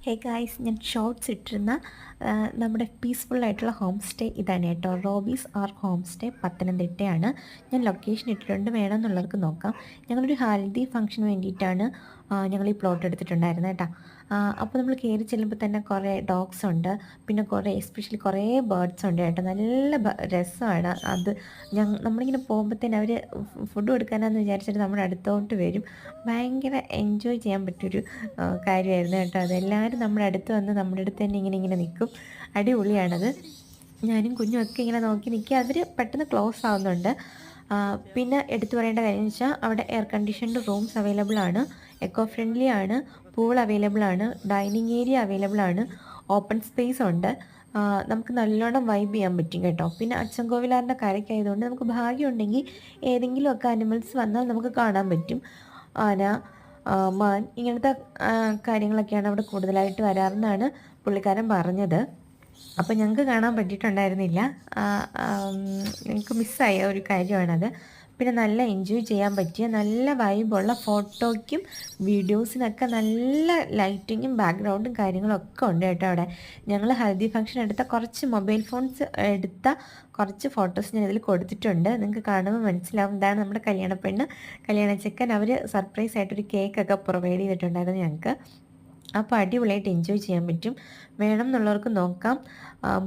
Hey guys, ഞാൻ shorts ഇട്ടിരുന്ന നമ്മുടെ പീസ്ഫുള്ളായിട്ടുള്ള ഹോം സ്റ്റേ ഇതാണ് കേട്ടോ. റോബീസ് ആർ ഹോം സ്റ്റേ പത്തനംതിട്ടയാണ്. ഞാൻ ലൊക്കേഷൻ ഇട്ടിട്ടുണ്ട്, വേണമെന്നുള്ളവർക്ക് നോക്കാം. ഞങ്ങളൊരു ഹൽദി ഫംഗ്ഷന് വേണ്ടിയിട്ടാണ് ഞങ്ങൾ ഈ പ്ലോട്ട് എടുത്തിട്ടുണ്ടായിരുന്നത് കേട്ടോ. അപ്പോൾ നമ്മൾ കയറി ചെല്ലുമ്പോൾ തന്നെ കുറേ ഡോഗ്സ് ഉണ്ട്, പിന്നെ കുറേ എസ്പെഷ്യലി കുറേ ബേർഡ്സ് ഉണ്ട് കേട്ടോ. നല്ല രസമാണ് അത്. നമ്മളിങ്ങനെ പോകുമ്പോഴത്തേന് അവർ ഫുഡ് കൊടുക്കാനാന്ന് വിചാരിച്ചിട്ട് നമ്മുടെ അടുത്തോട്ട് വരും. ഭയങ്കര എൻജോയ് ചെയ്യാൻ പറ്റിയൊരു കാര്യമായിരുന്നു കേട്ടോ. അതെല്ലാവരും നമ്മുടെ അടുത്ത് വന്ന് നമ്മുടെ അടുത്ത് തന്നെ ഇങ്ങനെ നിൽക്കും. അടിപൊളിയാണത്. ഞാനും കുഞ്ഞും ഒക്കെ ഇങ്ങനെ നോക്കി നിൽക്കുക. അവർ പെട്ടെന്ന് ക്ലോസ് ആവുന്നുണ്ട്. പിന്നെ എടുത്തു പറയേണ്ട കാര്യം എന്ന് വെച്ചാൽ അവിടെ എയർ കണ്ടീഷൻഡ് റൂംസ് അവൈലബിൾ ആണ്, എക്കോ ഫ്രണ്ട്ലി ആണ്, പൂൾ അവൈലബിൾ ആണ്, ഡൈനിങ് ഏരിയ അവൈലബിൾ ആണ്, ഓപ്പൺ സ്പേസ് ഉണ്ട്. നമുക്ക് നല്ലോണം വൈബ് ചെയ്യാൻ പറ്റും കേട്ടോ. പിന്നെ അച്ചൻകോവിലാറിൻ്റെ കരയ്ക്കായതുകൊണ്ട് നമുക്ക് ഭാഗ്യമുണ്ടെങ്കിൽ ഏതെങ്കിലുമൊക്കെ അനിമൽസ് വന്നാൽ നമുക്ക് കാണാൻ പറ്റും. ആന, മാൻ, ഇങ്ങനത്തെ കാര്യങ്ങളൊക്കെയാണ് അവിടെ കൂടുതലായിട്ട് വരാറെന്നാണ് പുള്ളിക്കാരൻ പറഞ്ഞത്. അപ്പോൾ ഞങ്ങൾക്ക് കാണാൻ പറ്റിയിട്ടുണ്ടായിരുന്നില്ല. ഞങ്ങൾക്ക് മിസ്സായ ഒരു കാര്യമാണത്. പിന്നെ നല്ല എൻജോയ് ചെയ്യാൻ പറ്റിയ നല്ല വൈബുള്ള ഫോട്ടോയ്ക്കും വീഡിയോസിനൊക്കെ നല്ല ലൈറ്റിങ്ങും ബാക്ക്ഗ്രൗണ്ടും കാര്യങ്ങളൊക്കെ ഉണ്ട് കേട്ടോ അവിടെ. ഞങ്ങൾ ഹൽദി ഫംഗ്ഷൻ എടുത്ത കുറച്ച് മൊബൈൽ ഫോൺസ് എടുത്ത കുറച്ച് ഫോട്ടോസ് ഞാൻ ഇതിൽ കൊടുത്തിട്ടുണ്ട്. നിങ്ങൾക്ക് കാണുമ്പോൾ മനസ്സിലാവും. ഇതാണ് നമ്മുടെ കല്യാണ പെണ്ണ്, കല്യാണ ചെക്കൻ. അവർ സർപ്രൈസ് ആയിട്ടൊരു കേക്കൊക്കെ പ്രൊവൈഡ് ചെയ്തിട്ടുണ്ടായിരുന്നു ഞങ്ങൾക്ക്. അപ്പോൾ അടിപൊളിയായിട്ട് എൻജോയ് ചെയ്യാൻ പറ്റും. വേണം എന്നുള്ളവർക്ക് നോക്കാം,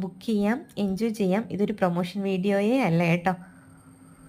ബുക്ക് ചെയ്യാം, എൻജോയ് ചെയ്യാം. ഇതൊരു പ്രൊമോഷൻ വീഡിയോയേ അല്ല കേട്ടോ.